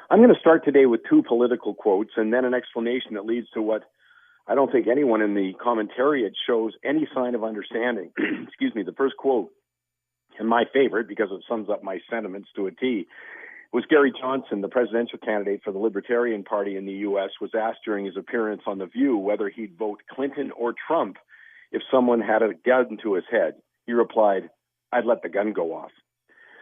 I'm going to start today with two political quotes and then an explanation that leads to what I don't think anyone in the commentariat shows any sign of understanding. Excuse me. The first quote, and my favorite because it sums up my sentiments to a T, was Gary Johnson, the presidential candidate for the Libertarian Party in the U.S., was asked during his appearance on The View whether he'd vote Clinton or Trump if someone had a gun to his head. He replied, "I'd let the gun go off."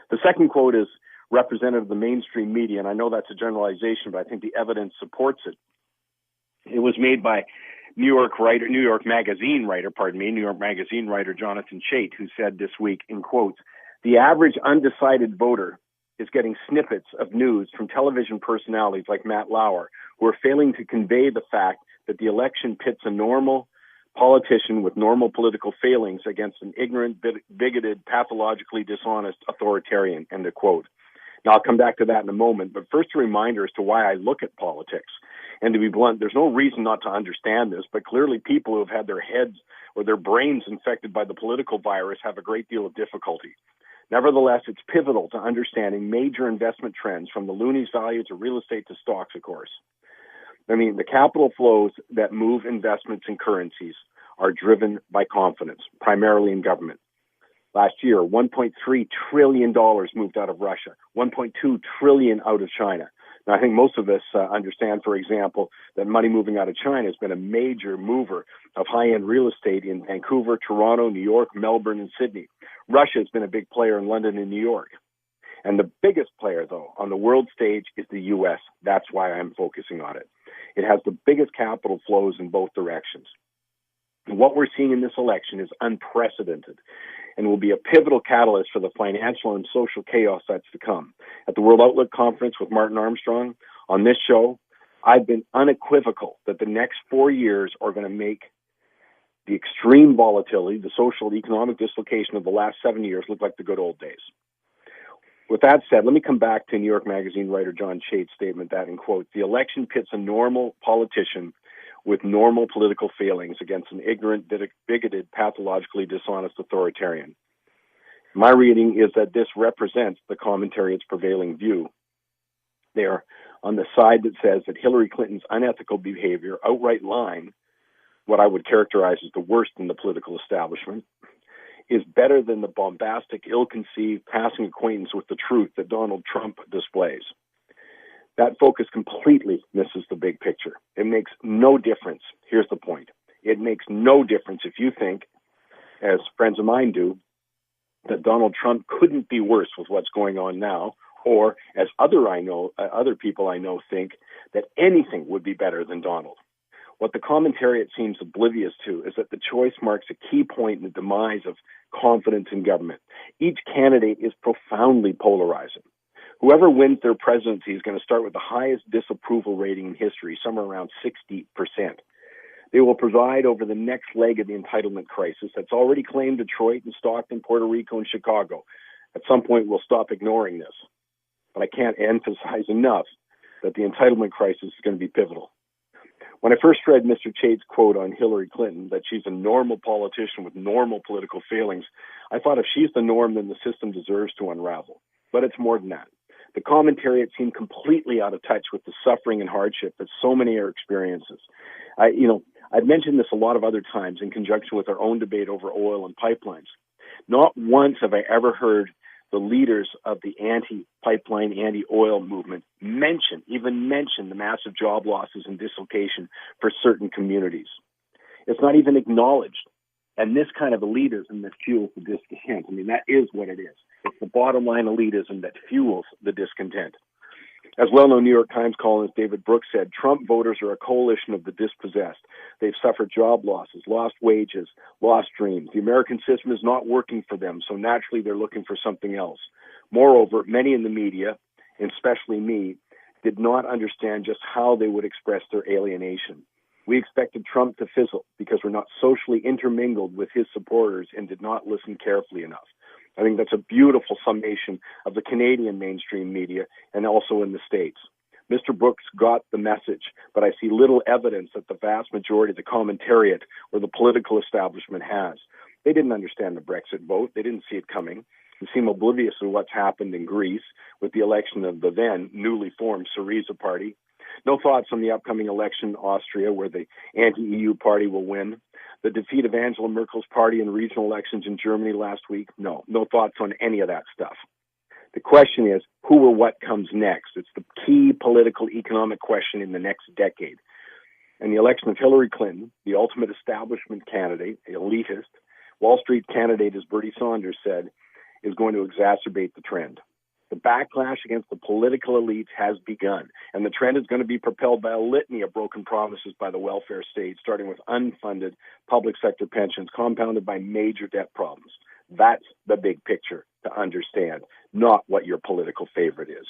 The second quote is representative of the mainstream media, and I know that's a generalization, but I think the evidence supports it. It was made by New York Magazine writer Jonathan Chait, who said this week, in quotes, "The average undecided voter is getting snippets of news from television personalities like Matt Lauer, who are failing to convey the fact that the election pits a normal politician with normal political failings against an ignorant, bigoted, pathologically dishonest authoritarian," end of quote. Now, I'll come back to that in a moment, but first a reminder as to why I look at politics. And to be blunt, there's no reason not to understand this, but clearly people who have had their heads or their brains infected by the political virus have a great deal of difficulty. Nevertheless, it's pivotal to understanding major investment trends from the loonies value to real estate to stocks, of course. I mean, the capital flows that move investments in currencies are driven by confidence, primarily in government. Last year, $1.3 trillion moved out of Russia, $1.2 trillion out of China. Now, I think most of us understand, for example, that money moving out of China has been a major mover of high-end real estate in Vancouver, Toronto, New York, Melbourne, and Sydney. Russia has been a big player in London and New York. And the biggest player, though, on the world stage is the U.S. That's why I'm focusing on it. It has the biggest capital flows in both directions. And what we're seeing in this election is unprecedented and will be a pivotal catalyst for the financial and social chaos that's to come. At the World Outlook Conference with Martin Armstrong, on this show, I've been unequivocal that the next 4 years are going to make the extreme volatility, the social and economic dislocation of the last 7 years look like the good old days. With that said, let me come back to New York Magazine writer John Chait's statement that, in quote, "The election pits a normal politician with normal political failings against an ignorant, bigoted, pathologically dishonest authoritarian." My reading is that this represents the commentariat's prevailing view. They're on the side that says that Hillary Clinton's unethical behavior, outright lying, what I would characterize as the worst in the political establishment, is better than the bombastic, ill-conceived, passing acquaintance with the truth that Donald Trump displays. That focus completely misses the big picture. It makes no difference. Here's the point. It makes no difference if you think, as friends of mine do, that Donald Trump couldn't be worse with what's going on now, or as other people I know think that anything would be better than Donald. What the commentariat seems oblivious to is that the choice marks a key point in the demise of confidence in government. Each candidate is profoundly polarizing. Whoever wins their presidency is going to start with the highest disapproval rating in history, somewhere around 60%. They will preside over the next leg of the entitlement crisis that's already claimed Detroit and Stockton, Puerto Rico, and Chicago. At some point, we'll stop ignoring this. But I can't emphasize enough that the entitlement crisis is going to be pivotal. When I first read Mr. Chait's quote on Hillary Clinton, that she's a normal politician with normal political failings, I thought if she's the norm, then the system deserves to unravel. But it's more than that. The commentariat seemed completely out of touch with the suffering and hardship that so many are experiencing. I've mentioned this a lot of other times in conjunction with our own debate over oil and pipelines. Not once have I ever heard the leaders of the anti-pipeline, anti-oil movement mention the massive job losses and dislocation for certain communities. It's not even acknowledged. And this kind of elitism that fuels the discontent. I mean, that is what it is. It's the bottom line elitism that fuels the discontent. As well-known New York Times columnist David Brooks said, Trump voters are a coalition of the dispossessed. They've suffered job losses, lost wages, lost dreams. The American system is not working for them, so naturally they're looking for something else. Moreover, many in the media, and especially me, did not understand just how they would express their alienation. We expected Trump to fizzle because we're not socially intermingled with his supporters and did not listen carefully enough. I think that's a beautiful summation of the Canadian mainstream media and also in the States. Mr. Brooks got the message, but I see little evidence that the vast majority of the commentariat or the political establishment has. They didn't understand the Brexit vote. They didn't see it coming. who seem oblivious of what's happened in Greece with the election of the then newly formed Syriza party. No thoughts on the upcoming election in Austria, where the anti-EU party will win. The defeat of Angela Merkel's party in regional elections in Germany last week. No thoughts on any of that stuff. The question is, who or what comes next? It's the key political economic question in the next decade. And the election of Hillary Clinton, the ultimate establishment candidate, elitist, Wall Street candidate, as Bernie Sanders said, is going to exacerbate the trend. The backlash against the political elites has begun, and the trend is going to be propelled by a litany of broken promises by the welfare state, starting with unfunded public sector pensions, compounded by major debt problems. That's the big picture to understand, not what your political favorite is.